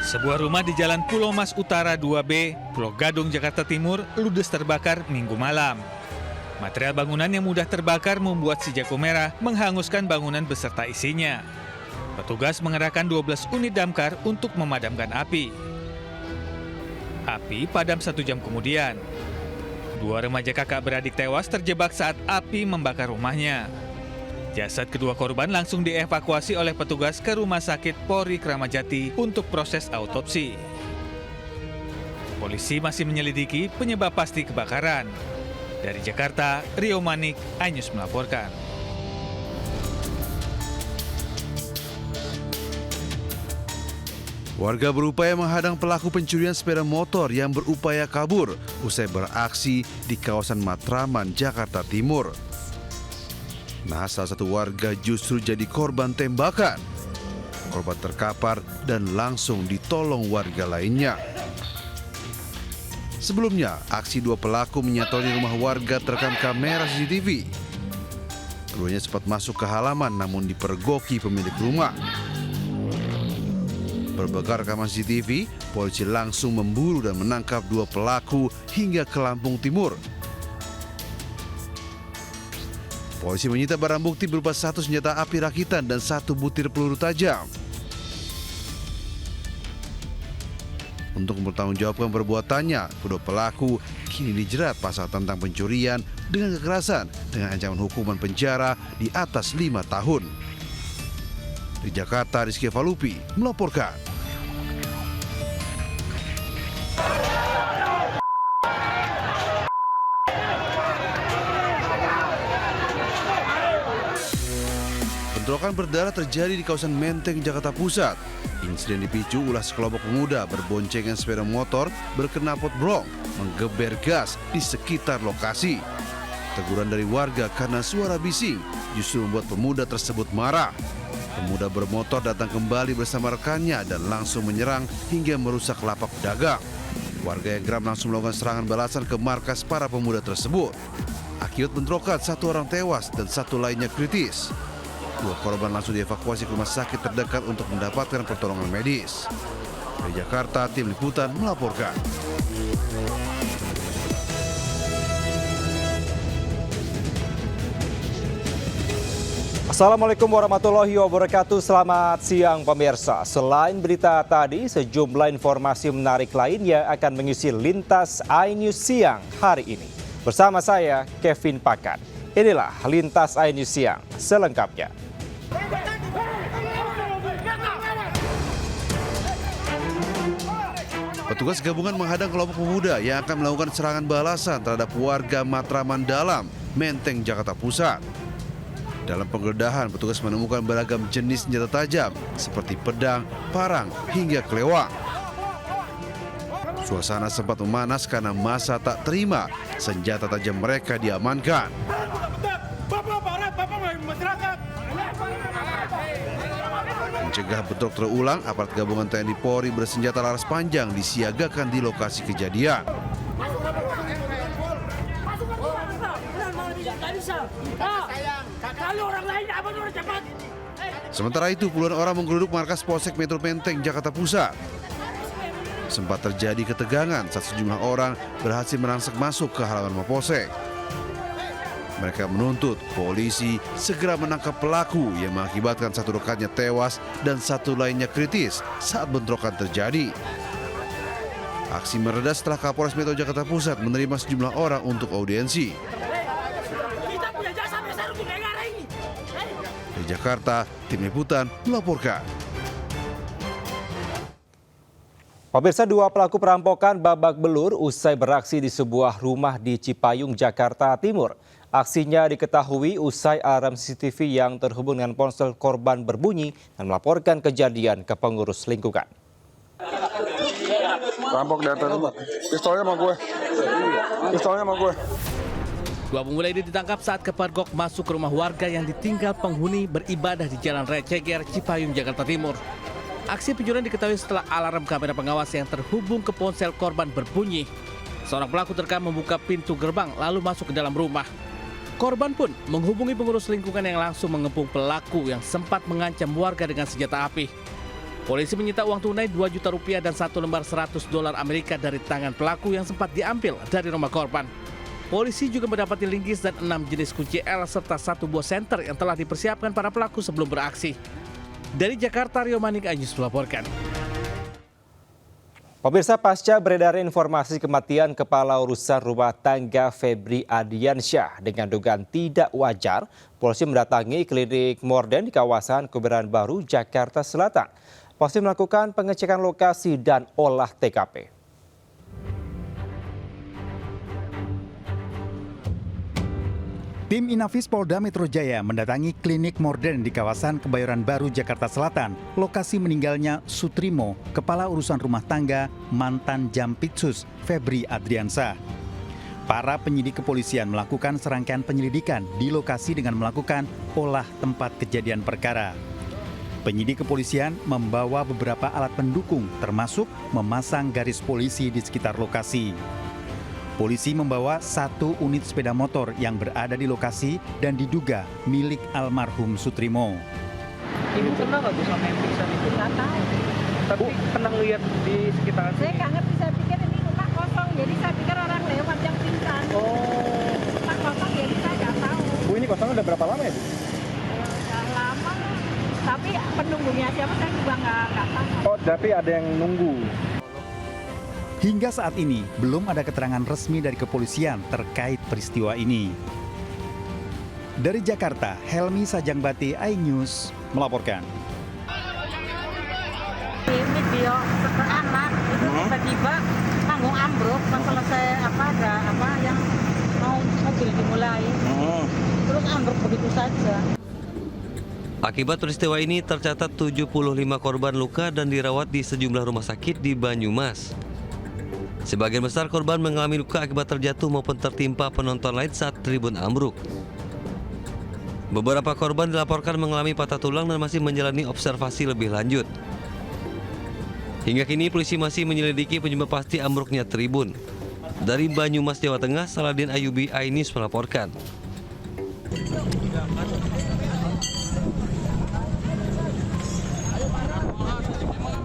Sebuah rumah di Jalan Pulau Mas Utara 2B, Pulau Gadung, Jakarta Timur, ludes terbakar Minggu malam. Material bangunan yang mudah terbakar membuat si Jago Merah menghanguskan bangunan beserta isinya. Petugas mengerahkan 12 unit damkar untuk memadamkan api. Api padam 1 jam kemudian. 2 remaja kakak beradik tewas terjebak saat api membakar rumahnya. Jasad kedua korban langsung dievakuasi oleh petugas ke Rumah Sakit Polri Kramat Jati untuk proses autopsi. Polisi masih menyelidiki penyebab pasti kebakaran. Dari Jakarta, Rio Manik, iNews melaporkan. Warga berupaya menghadang pelaku pencurian sepeda motor yang berupaya kabur usai beraksi di kawasan Matraman, Jakarta Timur. Nah, salah satu warga justru jadi korban tembakan. Korban terkapar dan langsung ditolong warga lainnya. Sebelumnya, aksi 2 pelaku menyatoli rumah warga terekam kamera CCTV. Keduanya sempat masuk ke halaman namun dipergoki pemilik rumah. Berbekal rekaman CCTV, polisi langsung memburu dan menangkap 2 pelaku hingga ke Lampung Timur. Polisi menyita barang bukti berupa 1 senjata api rakitan dan 1 butir peluru tajam. Untuk mempertanggungjawabkan perbuatannya, kedua pelaku kini dijerat pasal tentang pencurian dengan kekerasan dengan ancaman hukuman penjara di atas 5 tahun. Di Jakarta, Rizky Falupi melaporkan. Bentrokan berdarah terjadi di kawasan Menteng, Jakarta Pusat. Insiden dipicu ulah sekelompok pemuda berboncengan sepeda motor berknalpot brong menggeber gas di sekitar lokasi. Teguran dari warga karena suara bising justru membuat pemuda tersebut marah. Pemuda bermotor datang kembali bersama rekannya dan langsung menyerang hingga merusak lapak pedagang. Warga yang geram langsung melakukan serangan balasan ke markas para pemuda tersebut. Akibat bentrokan, 1 orang tewas dan 1 lainnya kritis. 2 korban langsung dievakuasi ke rumah sakit terdekat untuk mendapatkan pertolongan medis. Dari Jakarta, tim liputan melaporkan. Assalamualaikum warahmatullahi wabarakatuh. Selamat siang pemirsa. Selain berita tadi, sejumlah informasi menarik lainnya akan mengisi Lintas iNews siang hari ini. Bersama saya, Kevin Pakan. Inilah Lintas iNews siang selengkapnya. Petugas gabungan menghadang kelompok pemuda yang akan melakukan serangan balasan terhadap warga Matraman Dalam, Menteng, Jakarta Pusat. Dalam penggeledahan, petugas menemukan beragam jenis senjata tajam seperti pedang, parang, hingga kelewang. Suasana sempat memanas karena massa tak terima senjata tajam mereka diamankan. Mencegah bentrok terulang, aparat gabungan TNI Polri bersenjata laras panjang disiagakan di lokasi kejadian. Sementara itu, puluhan orang menggeruduk markas Polsek Metro Menteng, Jakarta Pusat. Sempat terjadi ketegangan saat sejumlah orang berhasil merangsek masuk ke halaman Mapolsek. Mereka menuntut polisi segera menangkap pelaku yang mengakibatkan 1 rekannya tewas dan 1 lainnya kritis saat bentrokan terjadi. Aksi mereda setelah Kapolres Metro Jakarta Pusat menerima sejumlah orang untuk audiensi. Di Jakarta, tim liputan melaporkan. Pemirsa, 2 pelaku perampokan babak belur usai beraksi di sebuah rumah di Cipayung, Jakarta Timur. Aksinya diketahui usai alarm CCTV yang terhubung dengan ponsel korban berbunyi dan melaporkan kejadian ke pengurus lingkungan. Rampok di atas rumah. Pistolnya sama gue. 2 pemuda ini ditangkap saat kepergok masuk ke rumah warga yang ditinggal penghuni beribadah di Jalan Raya Ceger, Cipayung, Jakarta Timur. Aksi pencurian diketahui setelah alarm kamera pengawas yang terhubung ke ponsel korban berbunyi. Seorang pelaku terekam membuka pintu gerbang lalu masuk ke dalam rumah. Korban pun menghubungi pengurus lingkungan yang langsung mengepung pelaku yang sempat mengancam warga dengan senjata api. Polisi menyita uang tunai 2 juta rupiah dan 1 lembar $100 Amerika dari tangan pelaku yang sempat diambil dari rumah korban. Polisi juga mendapati linggis dan 6 jenis kunci L serta 1 buah senter yang telah dipersiapkan para pelaku sebelum beraksi. Dari Jakarta, Rio Manik, iNews melaporkan. Pemirsa, pasca beredar informasi kematian Kepala Urusan Rumah Tangga Febri Ardiansyah dengan dugaan tidak wajar, polisi mendatangi klinik Morden di kawasan Kebayoran Baru, Jakarta Selatan. Polisi melakukan pengecekan lokasi dan olah TKP. Tim Inafis Polda Metro Jaya mendatangi klinik Morden di kawasan Kebayoran Baru, Jakarta Selatan. Lokasi meninggalnya Sutrimo, Kepala Urusan Rumah Tangga mantan Jampitsus Febri Ardiansyah. Para penyidik kepolisian melakukan serangkaian penyelidikan di lokasi dengan melakukan olah tempat kejadian perkara. Penyidik kepolisian membawa beberapa alat pendukung termasuk memasang garis polisi di sekitar lokasi. Polisi membawa 1 unit sepeda motor yang berada di lokasi dan diduga milik almarhum Sutrimo. Ibu kenal nggak Bu sama yang pingsan itu? Nggak tahu. Tapi pernah lihat di sekitaran Saya sini? nggak ngerti, saya pikir ini rumah kosong, jadi saya pikir orang lewat yang pingsan. Oh, Rumah kosong, jadi saya nggak tahu. Bu ini kosong udah berapa lama ya Bu? Udah lama, tapi penunggunya siapa saya juga nggak tahu. Oh, tapi ada yang nunggu. Hingga saat ini belum ada keterangan resmi dari kepolisian terkait peristiwa ini. Dari Jakarta, Helmi Sajangbati, iNews melaporkan. Ini bio setelah anak itu tiba-tiba tanggung ambruk pas selesai ada yang mau mobil dimulai. Terus ambruk begitu saja. Akibat peristiwa ini tercatat 75 korban luka dan dirawat di sejumlah rumah sakit di Banyumas. Sebagian besar korban mengalami luka akibat terjatuh maupun tertimpa penonton lain saat tribun ambruk. Beberapa korban dilaporkan mengalami patah tulang dan masih menjalani observasi lebih lanjut. Hingga kini polisi masih menyelidiki penyebab pasti ambruknya tribun. Dari Banyumas, Jawa Tengah, Saladin Ayubi, iNews melaporkan.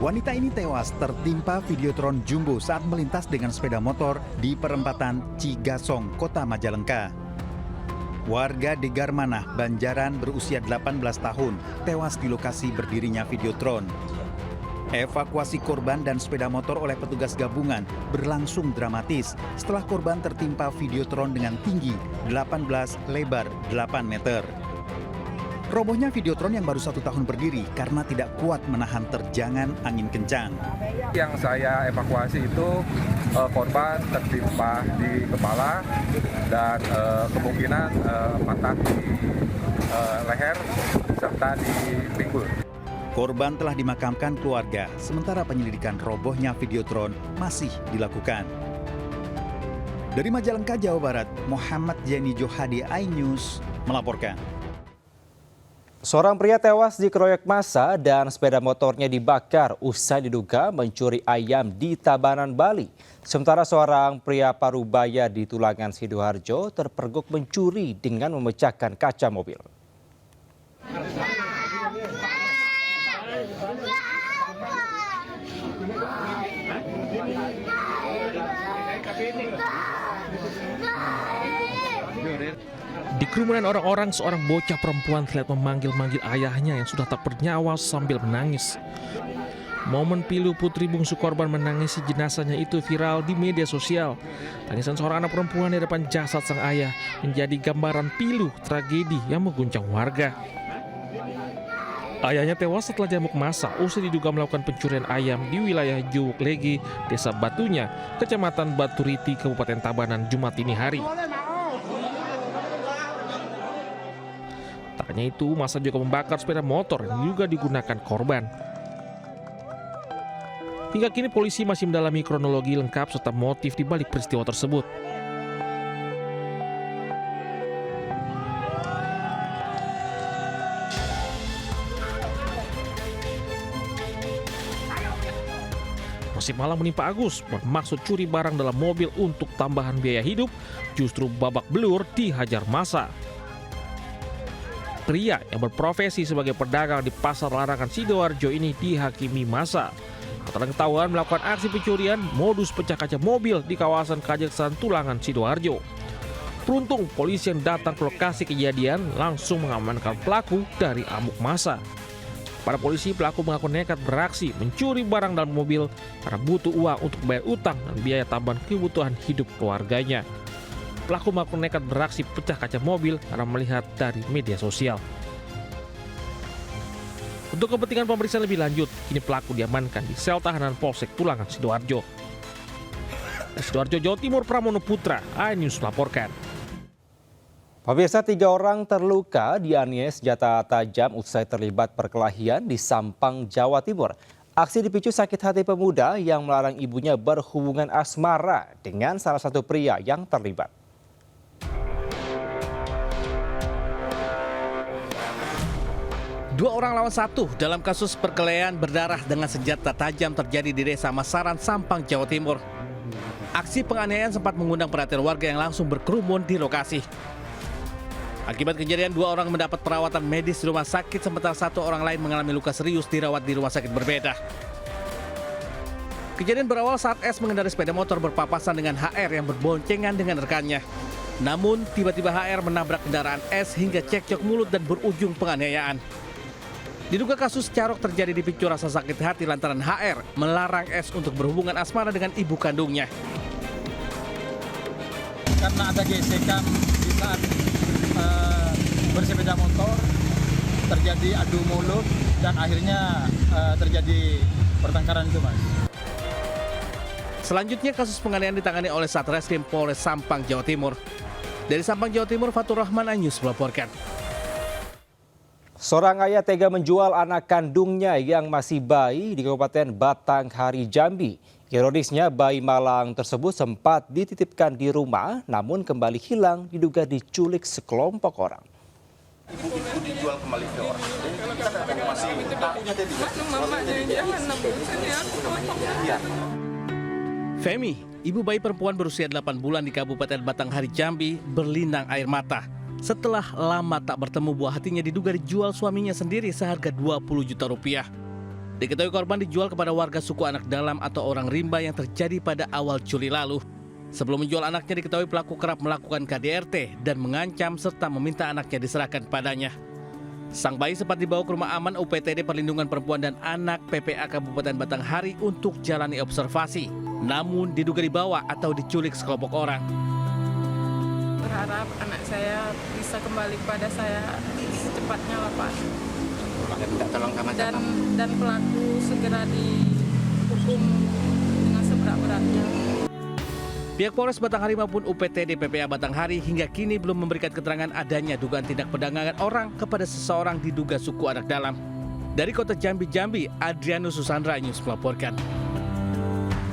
Wanita ini tewas tertimpa Videotron Jumbo saat melintas dengan sepeda motor di perempatan Cigasong, Kota Majalengka. Warga Degarmanah, Banjaran berusia 18 tahun tewas di lokasi berdirinya Videotron. Evakuasi korban dan sepeda motor oleh petugas gabungan berlangsung dramatis setelah korban tertimpa Videotron dengan tinggi 18, lebar 8 meter. Robohnya Videotron yang baru 1 tahun berdiri karena tidak kuat menahan terjangan angin kencang. Yang saya evakuasi itu korban tertimpa di kepala dan kemungkinan patah di leher serta di pinggul. Korban telah dimakamkan keluarga, sementara penyelidikan robohnya Videotron masih dilakukan. Dari Majalengka, Jawa Barat, Muhammad Jeni Johadi, iNews melaporkan. Seorang pria tewas dikeroyok massa dan sepeda motornya dibakar usai diduga mencuri ayam di Tabanan, Bali. Sementara seorang pria Parubaya di Tulangan, Sidoarjo terpergok mencuri dengan memecahkan kaca mobil. Di kerumunan orang-orang, seorang bocah perempuan terlihat memanggil-manggil ayahnya yang sudah tak bernyawa sambil menangis. Momen pilu putri bungsu korban menangisi jenazahnya itu viral di media sosial. Tangisan seorang anak perempuan di depan jasad sang ayah menjadi gambaran pilu tragedi yang mengguncang warga. Ayahnya tewas setelah diamuk massa usai diduga melakukan pencurian ayam di wilayah Juwuk Legi, Desa Batunya, Kecamatan Baturiti, Kabupaten Tabanan, Jumat dini hari. Tak hanya itu, massa juga membakar sepeda motor yang juga digunakan korban. Hingga kini polisi masih mendalami kronologi lengkap serta motif di balik peristiwa tersebut. Nasib malang menimpa Agus, bermaksud curi barang dalam mobil untuk tambahan biaya hidup, justru babak belur dihajar massa. Pria yang berprofesi sebagai pedagang di Pasar Larangan Sidoarjo ini dihakimi massa. Lantaran ketahuan melakukan aksi pencurian modus pecah kaca mobil di kawasan Kajaksan Tulangan Sidoarjo. Beruntung polisi yang datang ke lokasi kejadian langsung mengamankan pelaku dari amuk massa. Para polisi, pelaku mengaku nekat beraksi mencuri barang dalam mobil karena butuh uang untuk bayar utang dan biaya tambahan kebutuhan hidup keluarganya. Pelaku mengaku nekat beraksi pecah kaca mobil karena melihat dari media sosial. Untuk kepentingan pemeriksaan lebih lanjut, kini pelaku diamankan di sel tahanan Polsek Tulangan Sidoarjo. Dari Sidoarjo, Jawa Timur, Pramono Putra, iNews melaporkan. Pemirsa, 3 orang terluka dianiaya senjata tajam usai terlibat perkelahian di Sampang, Jawa Timur. Aksi dipicu sakit hati pemuda yang melarang ibunya berhubungan asmara dengan salah satu pria yang terlibat. Dua orang lawan satu dalam kasus perkelahian berdarah dengan senjata tajam terjadi di Desa Masaran, Sampang, Jawa Timur. Aksi penganiayaan sempat mengundang perhatian warga yang langsung berkerumun di lokasi. Akibat kejadian, 2 orang mendapat perawatan medis di rumah sakit, sementara 1 orang lain mengalami luka serius dirawat di rumah sakit berbeda. Kejadian berawal saat S mengendarai sepeda motor berpapasan dengan HR yang berboncengan dengan rekannya. Namun, tiba-tiba HR menabrak kendaraan S hingga cekcok mulut dan berujung penganiayaan. Diduga kasus carok terjadi dipicu rasa sakit hati lantaran HR melarang S untuk berhubungan asmara dengan ibu kandungnya. Karena ada gesekan di saat bersepeda motor, terjadi adu mulut dan akhirnya terjadi pertengkaran itu, Mas. Selanjutnya kasus penganiayaan ditangani oleh Satreskrim Polres Sampang, Jawa Timur. Dari Sampang, Jawa Timur, Fatur Rahman, iNews melaporkan. Seorang ayah tega menjual anak kandungnya yang masih bayi di Kabupaten Batanghari, Jambi. Ironisnya, bayi malang tersebut sempat dititipkan di rumah, namun kembali hilang diduga diculik sekelompok orang. Ibu dijual kembali ke orang. Femi, ibu bayi perempuan berusia 8 bulan di Kabupaten Batanghari, Jambi, berlinang air mata. Setelah lama tak bertemu, buah hatinya diduga dijual suaminya sendiri seharga 20 juta rupiah. Diketahui korban dijual kepada warga suku Anak Dalam atau orang rimba yang terjadi pada awal Juli lalu. Sebelum menjual anaknya, diketahui pelaku kerap melakukan KDRT dan mengancam serta meminta anaknya diserahkan padanya. Sang bayi sempat dibawa ke rumah aman UPTD Perlindungan Perempuan dan Anak PPA Kabupaten Batanghari untuk jalani observasi. Namun diduga dibawa atau diculik sekelompok orang. Berharap anak saya bisa kembali kepada saya secepatnya lah, Pak. Dan pelaku segera dihukum dengan seberat-beratnya. Pihak Polres Batanghari maupun UPTD PPA Batanghari hingga kini belum memberikan keterangan adanya dugaan tindak perdagangan orang kepada seseorang diduga suku Anak Dalam. Dari Kota Jambi, Adrianus Susandra, iNews melaporkan.